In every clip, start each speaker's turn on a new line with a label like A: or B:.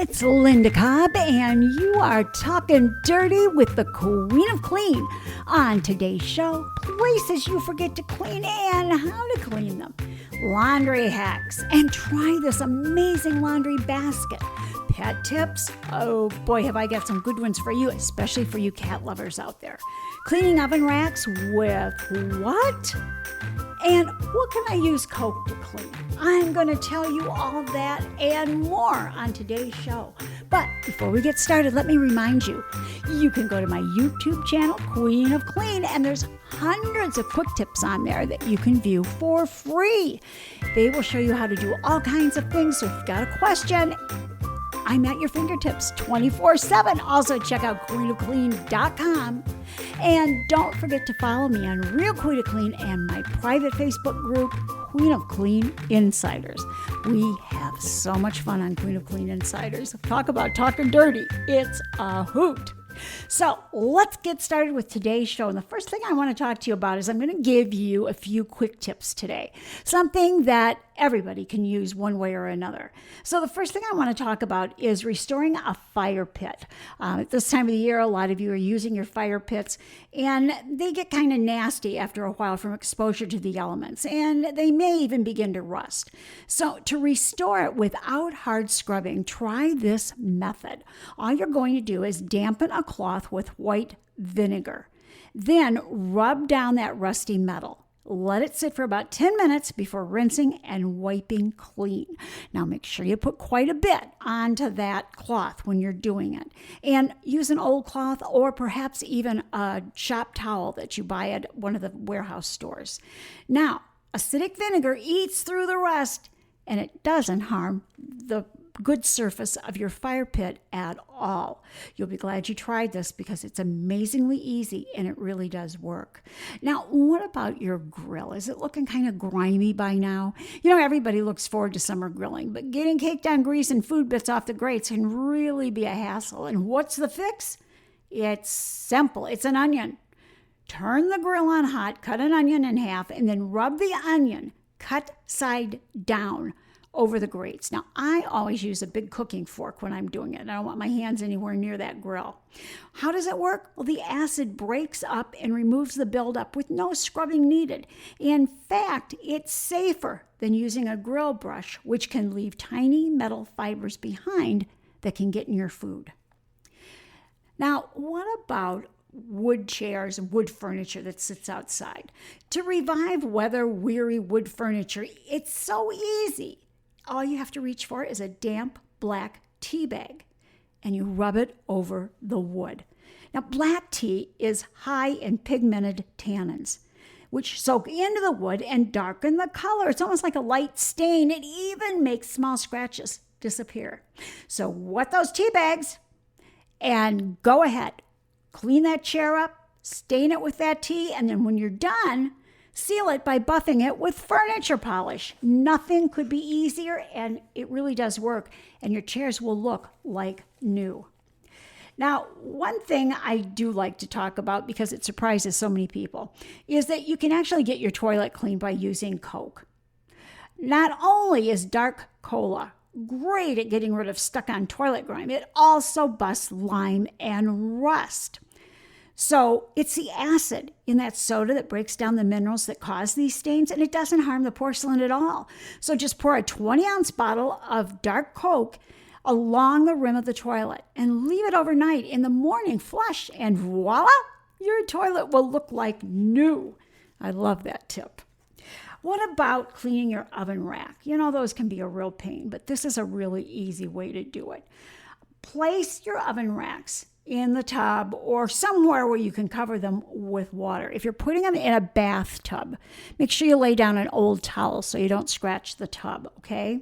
A: It's Linda Cobb, and you are talking dirty with the Queen of Clean. On today's show, places you forget to clean and how to clean them, laundry hacks, and try this amazing laundry basket. Pet tips? Oh boy, have I got some good ones for you, especially for you cat lovers out there. Cleaning oven racks with what? And what can I use Coke to clean? I'm going to tell you all that and more on today's show. But before we get started, let me remind you, you can go to my YouTube channel, Queen of Clean, and there's hundreds of quick tips on there that you can view for free. They will show you how to do all kinds of things. So if you've got a question, I'm at your fingertips 24/7. Also, check out queenofclean.com. And don't forget to follow me on Real Queen of Clean and my private Facebook group, Queen of Clean Insiders. We have so much fun on Queen of Clean Insiders. Talk about talking dirty. It's a hoot. So let's get started with today's show. And the first thing I want to talk to you about is I'm going to give you a few quick tips today, something that everybody can use one way or another. So the first thing I want to talk about is restoring a fire pit. At this time of the year, a lot of you are using your fire pits, and they get kind of nasty after a while from exposure to the elements, and they may even begin to rust. So to restore it without hard scrubbing, try this method. All you're going to do is dampen a cloth with white vinegar. Then rub down that rusty metal. Let it sit for about 10 minutes before rinsing and wiping clean. Now make sure you put quite a bit onto that cloth when you're doing it. And use an old cloth or perhaps even a shop towel that you buy at one of the warehouse stores. Now, acidic vinegar eats through the rust, and it doesn't harm the good surface of your fire pit at all. You'll be glad you tried this because it's amazingly easy and it really does work. Now, what about your grill? Is it looking kind of grimy by now? You know, everybody looks forward to summer grilling, but getting caked on grease and food bits off the grates can really be a hassle. And what's the fix? It's simple. It's an onion. Turn the grill on hot, cut an onion in half, and then rub the onion cut side down over the grates. Now, I always use a big cooking fork when I'm doing it. I don't want my hands anywhere near that grill. How does it work? Well, the acid breaks up and removes the buildup with no scrubbing needed. In fact, it's safer than using a grill brush, which can leave tiny metal fibers behind that can get in your food. Now, what about wood chairs and wood furniture that sits outside? To revive weather-weary wood furniture, it's so easy. All you have to reach for is a damp black tea bag, and you rub it over the wood. Now, black tea is high in pigmented tannins, which soak into the wood and darken the color. It's almost like a light stain. It even makes small scratches disappear. So wet those tea bags and go ahead. Clean that chair up, stain it with that tea, and then when you're done, seal it by buffing it with furniture polish. Nothing could be easier, and it really does work, and your chairs will look like new. Now, one thing I do like to talk about, because it surprises so many people, is that you can actually get your toilet clean by using Coke. Not only is dark cola great at getting rid of stuck-on toilet grime, it also busts lime and rust. So it's the acid in that soda that breaks down the minerals that cause these stains, and it doesn't harm the porcelain at all. So just pour a 20-ounce bottle of dark Coke along the rim of the toilet and leave it overnight. In the morning, flush, and voila, your toilet will look like new. I love that tip. What about cleaning your oven rack? You know, those can be a real pain, but this is a really easy way to do it. Place your oven racks in the tub or somewhere where you can cover them with water. If you're putting them in a bathtub, make sure you lay down an old towel so you don't scratch the tub, okay?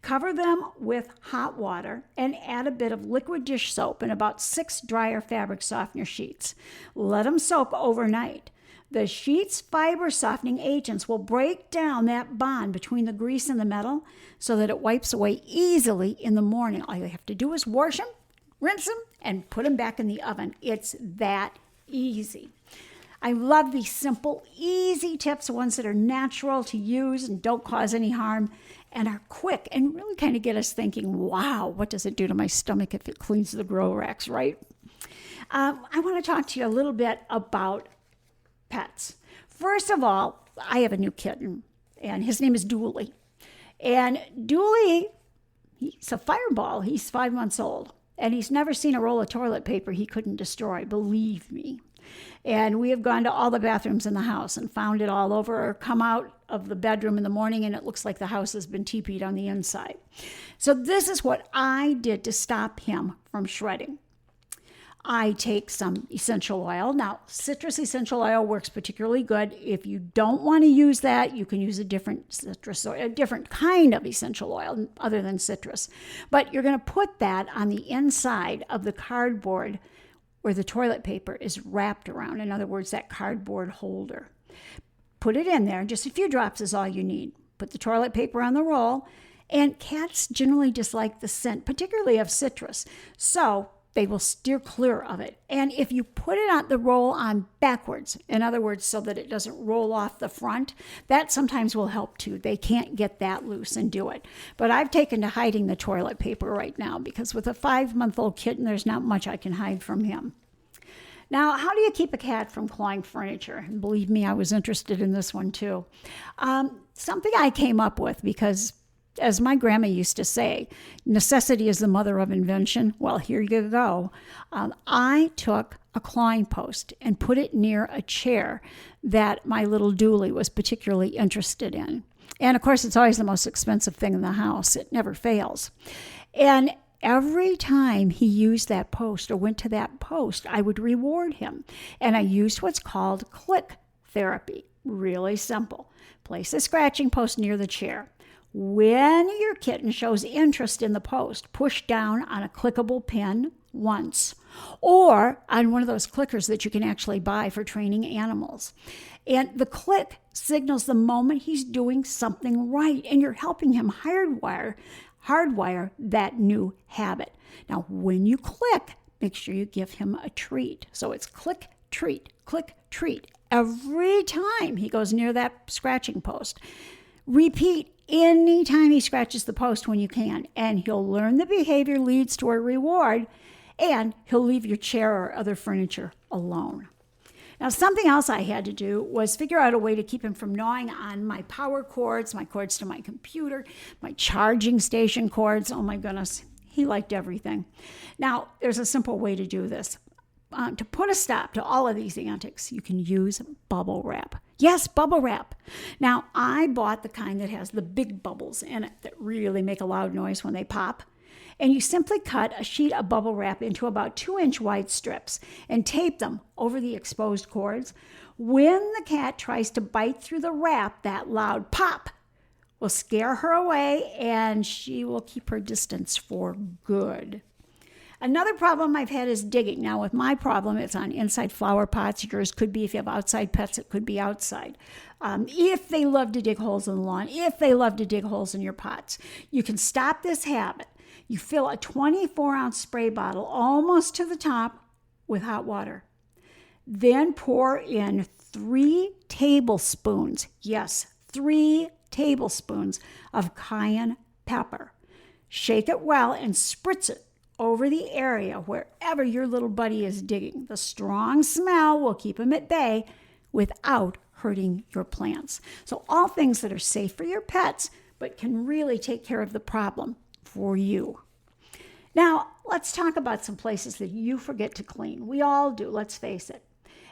A: Cover them with hot water and add a bit of liquid dish soap and about 6 dryer fabric softener sheets. Let them soak overnight. The sheet's fiber softening agents will break down that bond between the grease and the metal so that it wipes away easily in the morning. All you have to do is wash them, rinse them, and put them back in the oven. It's that easy. I love these simple, easy tips, ones that are natural to use and don't cause any harm. and are quick and really kind of get us thinking, wow, what does it do to my stomach if it cleans the grow racks, right? I want to talk to you a little bit about pets. First of all, I have a new kitten, and his name is Dooley. And Dooley, he's a fireball. He's 5 months old, and he's never seen a roll of toilet paper he couldn't destroy, believe me. And we have gone to all the bathrooms in the house and found it all over, or come out of the bedroom in the morning and it looks like the house has been teepeed on the inside. So this is what I did to stop him from shredding. I take some essential oil. Now, citrus essential oil works particularly good. If you don't want to use that, you can use a different citrus or a different kind of essential oil other than citrus. But you're going to put that on the inside of the cardboard where the toilet paper is wrapped around. In other words, that cardboard holder. Put it in there. Just a few drops is all you need. Put the toilet paper on the roll. And cats generally dislike the scent, particularly of citrus. So they will steer clear of it. And if you put it on the roll on backwards, in other words, so that it doesn't roll off the front, that sometimes will help too. They can't get that loose and do it. But I've taken to hiding the toilet paper right now because with a 5-month-old kitten, there's not much I can hide from him. Now, how do you keep a cat from clawing furniture? And believe me, I was interested in this one too. Something I came up with because, as my grandma used to say, necessity is the mother of invention. Well, here you go. I took a clawing post and put it near a chair that my little Dooley was particularly interested in. And of course, it's always the most expensive thing in the house. It never fails. And every time he used that post or went to that post, I would reward him. And I used what's called click therapy. Really simple. Place a scratching post near the chair. When your kitten shows interest in the post, push down on a clickable pin once, or on one of those clickers that you can actually buy for training animals. And the click signals the moment he's doing something right, and you're helping him hardwire that new habit. Now, when you click, make sure you give him a treat. So it's click, treat, every time he goes near that scratching post. Repeat anytime he scratches the post when you can, and he'll learn the behavior leads to a reward, and he'll leave your chair or other furniture alone. Now, something else I had to do was figure out a way to keep him from gnawing on my power cords, my cords to my computer, my charging station cords. Oh my goodness, he liked everything. Now, there's a simple way to do this. To put a stop to all of these antics, you can use bubble wrap. Yes, bubble wrap. Now, I bought the kind that has the big bubbles in it that really make a loud noise when they pop. And you simply cut a sheet of bubble wrap into about 2-inch wide strips and tape them over the exposed cords. When the cat tries to bite through the wrap, that loud pop will scare her away and she will keep her distance for good. Another problem I've had is digging. Now, with my problem, it's on inside flower pots. Yours could be, if you have outside pets, it could be outside. If they love to dig holes in the lawn, if they love to dig holes in your pots, you can stop this habit. You fill a 24-ounce spray bottle almost to the top with hot water. Then pour in 3 tablespoons, yes, 3 tablespoons of cayenne pepper. Shake it well and spritz it over the area wherever your little buddy is digging. The strong smell will keep him at bay without hurting your plants. So all things that are safe for your pets, but can really take care of the problem for you. Now, let's talk about some places that you forget to clean. We all do, let's face it.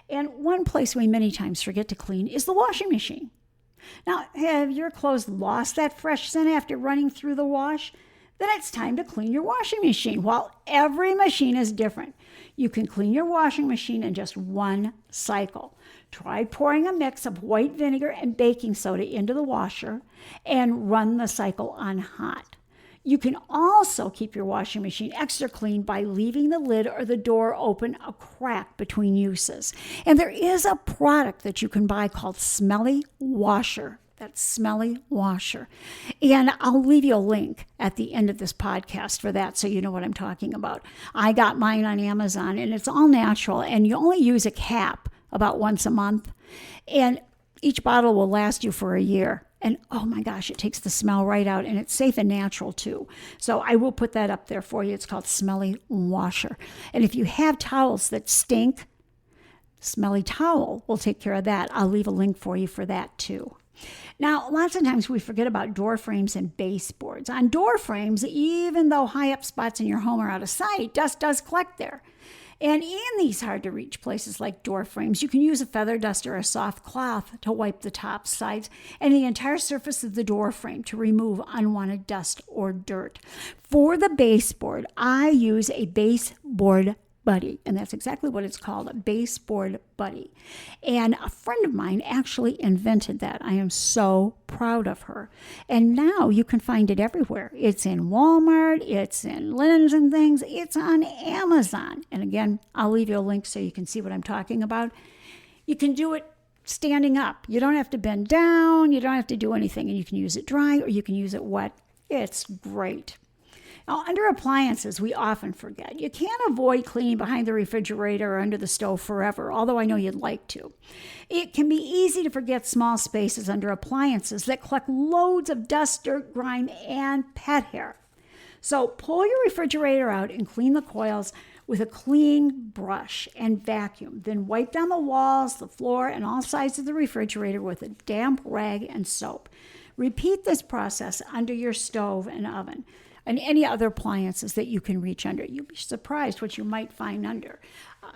A: And one place we many times forget to clean is the washing machine. Now, have your clothes lost that fresh scent after running through the wash? Then it's time to clean your washing machine. While every machine is different, you can clean your washing machine in just one cycle. Try pouring a mix of white vinegar and baking soda into the washer and run the cycle on hot. You can also keep your washing machine extra clean by leaving the lid or the door open a crack between uses. And there is a product that you can buy called Smelly Washer. That Smelly Washer. And I'll leave you a link at the end of this podcast for that so you know what I'm talking about. I got mine on Amazon and it's all natural and you only use a cap about once a month. And each bottle will last you for a year. And oh my gosh, it takes the smell right out, and it's safe and natural too. So I will put that up there for you. It's called Smelly Washer. And if you have towels that stink, Smelly Towel will take care of that. I'll leave a link for you for that too. Now, lots of times we forget about door frames and baseboards. On door frames, even though high up spots in your home are out of sight, dust does collect there. And in these hard-to-reach places like door frames, you can use a feather duster or a soft cloth to wipe the top, sides, and the entire surface of the door frame to remove unwanted dust or dirt. For the baseboard, I use a baseboard buddy, and that's exactly what it's called, a baseboard buddy. And a friend of mine actually invented that. I am so proud of her. And now you can find it everywhere. It's in Walmart, it's in Linens and Things, it's on Amazon. And again, I'll leave you a link so you can see what I'm talking about. You can do it standing up. You don't have to bend down, you don't have to do anything, and you can use it dry or you can use it wet. It's great. Now, under appliances, we often forget. You can't avoid cleaning behind the refrigerator or under the stove forever, although I know you'd like to. It can be easy to forget small spaces under appliances that collect loads of dust, dirt, grime, and pet hair. So pull your refrigerator out and clean the coils with a clean brush and vacuum. Then wipe down the walls, the floor, and all sides of the refrigerator with a damp rag and soap. Repeat this process under your stove and oven and any other appliances that you can reach under. You'd be surprised what you might find under.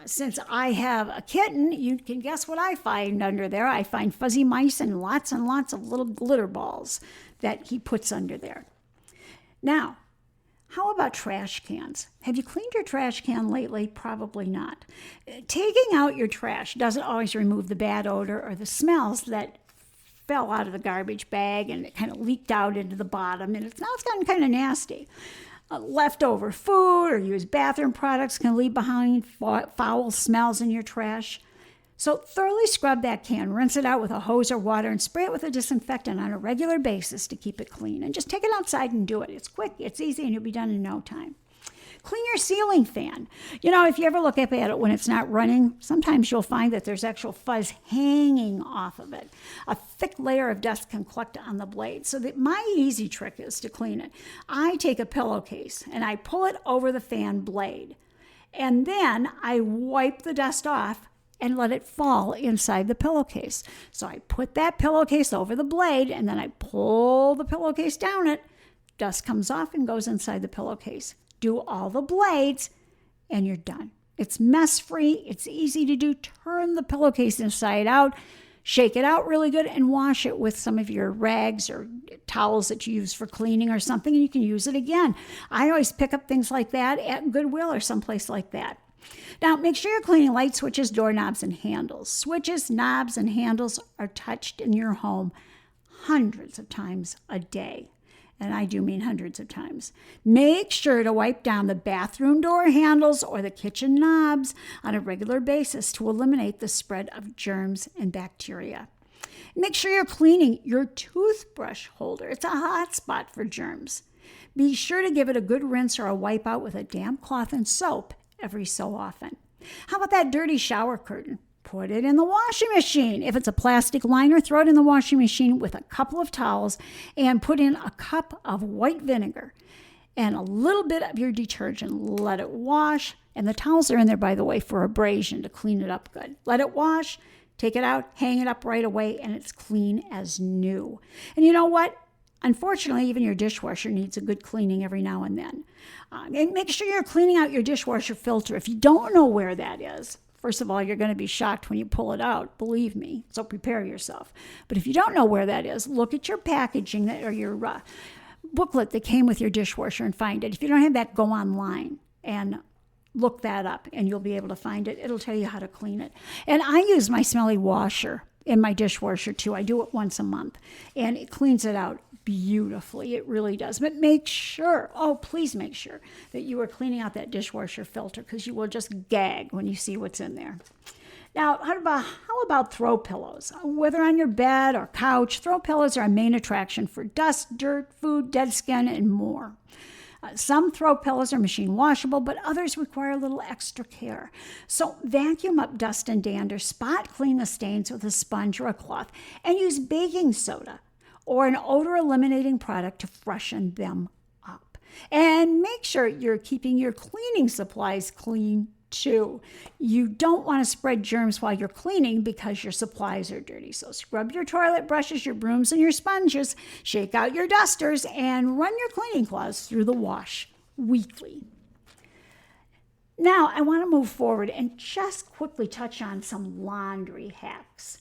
A: Since I have a kitten, you can guess what I find under there. I find fuzzy mice and lots of little glitter balls that he puts under there. Now, how about trash cans? Have you cleaned your trash can lately? Probably not. Taking out your trash doesn't always remove the bad odor or the smells that fell out of the garbage bag and it kind of leaked out into the bottom, and it's gotten kind of nasty. Leftover food or used bathroom products can leave behind foul smells in your trash. So thoroughly scrub that can, rinse it out with a hose or water, and spray it with a disinfectant on a regular basis to keep it clean. And just take it outside and do it. It's quick, it's easy, and you'll be done in no time. Clean your ceiling fan. You know, if you ever look up at it when it's not running, sometimes you'll find that there's actual fuzz hanging off of it. A thick layer of dust can collect on the blade. So that my easy trick is to clean it. I take a pillowcase and I pull it over the fan blade. And then I wipe the dust off and let it fall inside the pillowcase. So I put that pillowcase over the blade and then I pull the pillowcase down it. Dust comes off and goes inside the pillowcase. Do all the blades, and you're done. It's mess-free. It's easy to do. Turn the pillowcase inside out, shake it out really good, and wash it with some of your rags or towels that you use for cleaning or something, and you can use it again. I always pick up things like that at Goodwill or someplace like that. Now, make sure you're cleaning light switches, doorknobs, and handles. Switches, knobs, and handles are touched in your home hundreds of times a day. And I do mean hundreds of times. Make sure to wipe down the bathroom door handles or the kitchen knobs on a regular basis to eliminate the spread of germs and bacteria. Make sure you're cleaning your toothbrush holder. It's a hot spot for germs. Be sure to give it a good rinse or a wipe out with a damp cloth and soap every so often. How about that dirty shower curtain? Put it in the washing machine. If it's a plastic liner, throw it in the washing machine with a couple of towels and put in a cup of white vinegar and a little bit of your detergent. Let it wash. And the towels are in there, by the way, for abrasion to clean it up good. Let it wash, take it out, hang it up right away, and it's clean as new. And you know what? Unfortunately, even your dishwasher needs a good cleaning every now and then. And make sure you're cleaning out your dishwasher filter. If you don't know where that is, first of all, you're going to be shocked when you pull it out, believe me, so prepare yourself. But if you don't know where that is, look at your packaging or your booklet that came with your dishwasher and find it. If you don't have that, go online and look that up, and you'll be able to find it. It'll tell you how to clean it. And I use my smelly washer in my dishwasher, too. I do it once a month, and it cleans it out beautifully. It really does. But make sure, please make sure that you are cleaning out that dishwasher filter, because you will just gag when you see what's in there. Now, how about throw pillows? Whether on your bed or couch, throw pillows are a main attraction for dust, dirt, food, dead skin, and more. Some throw pillows are machine washable, but others require a little extra care. So vacuum up dust and dander, spot clean the stains with a sponge or a cloth, and use baking soda or an odor eliminating product to freshen them up. And make sure you're keeping your cleaning supplies clean too. You don't want to spread germs while you're cleaning because your supplies are dirty. So scrub your toilet brushes, your brooms, and your sponges, shake out your dusters, and run your cleaning cloths through the wash weekly. Now, I want to move forward and just quickly touch on some laundry hacks.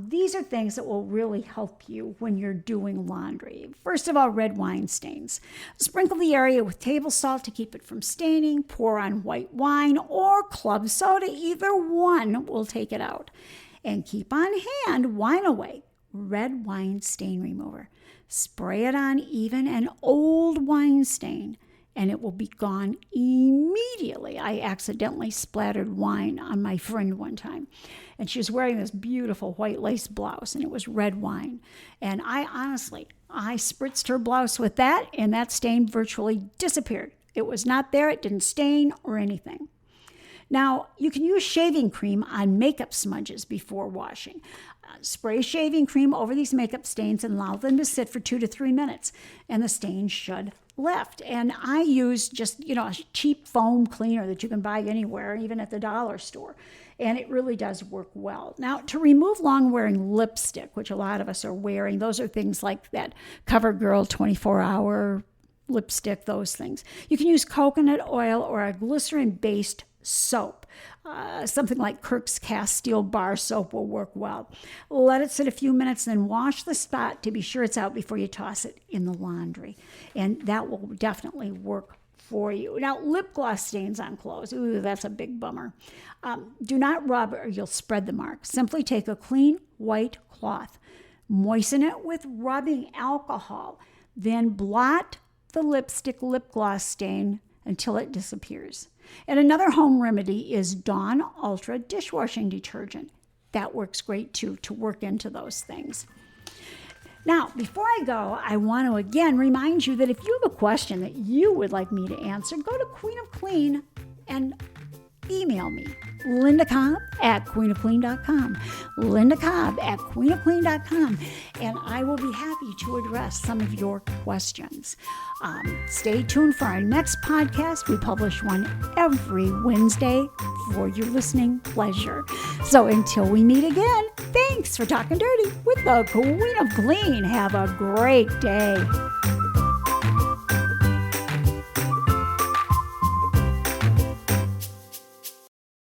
A: These are things that will really help you when you're doing laundry. First of all, red wine stains. Sprinkle the area with table salt to keep it from staining. Pour on white wine or club soda. Either one will take it out. And keep on hand Wine Away red wine stain remover. Spray it on even an old wine stain, and it will be gone immediately. I accidentally splattered wine on my friend one time, and she was wearing this beautiful white lace blouse, and it was red wine. And I spritzed her blouse with that, and that stain virtually disappeared. It was not there, it didn't stain or anything. Now, you can use shaving cream on makeup smudges before washing. Spray shaving cream over these makeup stains and allow them to sit for 2 to 3 minutes, and the stains should lift. And I use just, a cheap foam cleaner that you can buy anywhere, even at the dollar store. And it really does work well. Now, to remove long-wearing lipstick, which a lot of us are wearing, those are things like that CoverGirl 24-hour lipstick, those things. You can use coconut oil or a glycerin-based soap. Something like Kirk's cast steel bar soap will work well. Let it sit a few minutes, then wash the spot to be sure it's out before you toss it in the laundry. And that will definitely work for you. Now, lip gloss stains on clothes. Ooh, that's a big bummer. Do not rub or you'll spread the mark. Simply take a clean white cloth, moisten it with rubbing alcohol, then blot the lipstick lip gloss stain until it disappears. And another home remedy is Dawn Ultra dishwashing detergent. That works great too, to work into those things. Now, before I go, I want to again remind you that if you have a question that you would like me to answer, go to Queen of Clean and email me, Linda Cobb at queenofclean.com, Linda Cobb at queenofclean.com, and I will be happy to address some of your questions. Stay tuned for our next podcast. We publish one every Wednesday for your listening pleasure. So until we meet again, thanks for talking dirty with the Queen of Clean. Have a great day.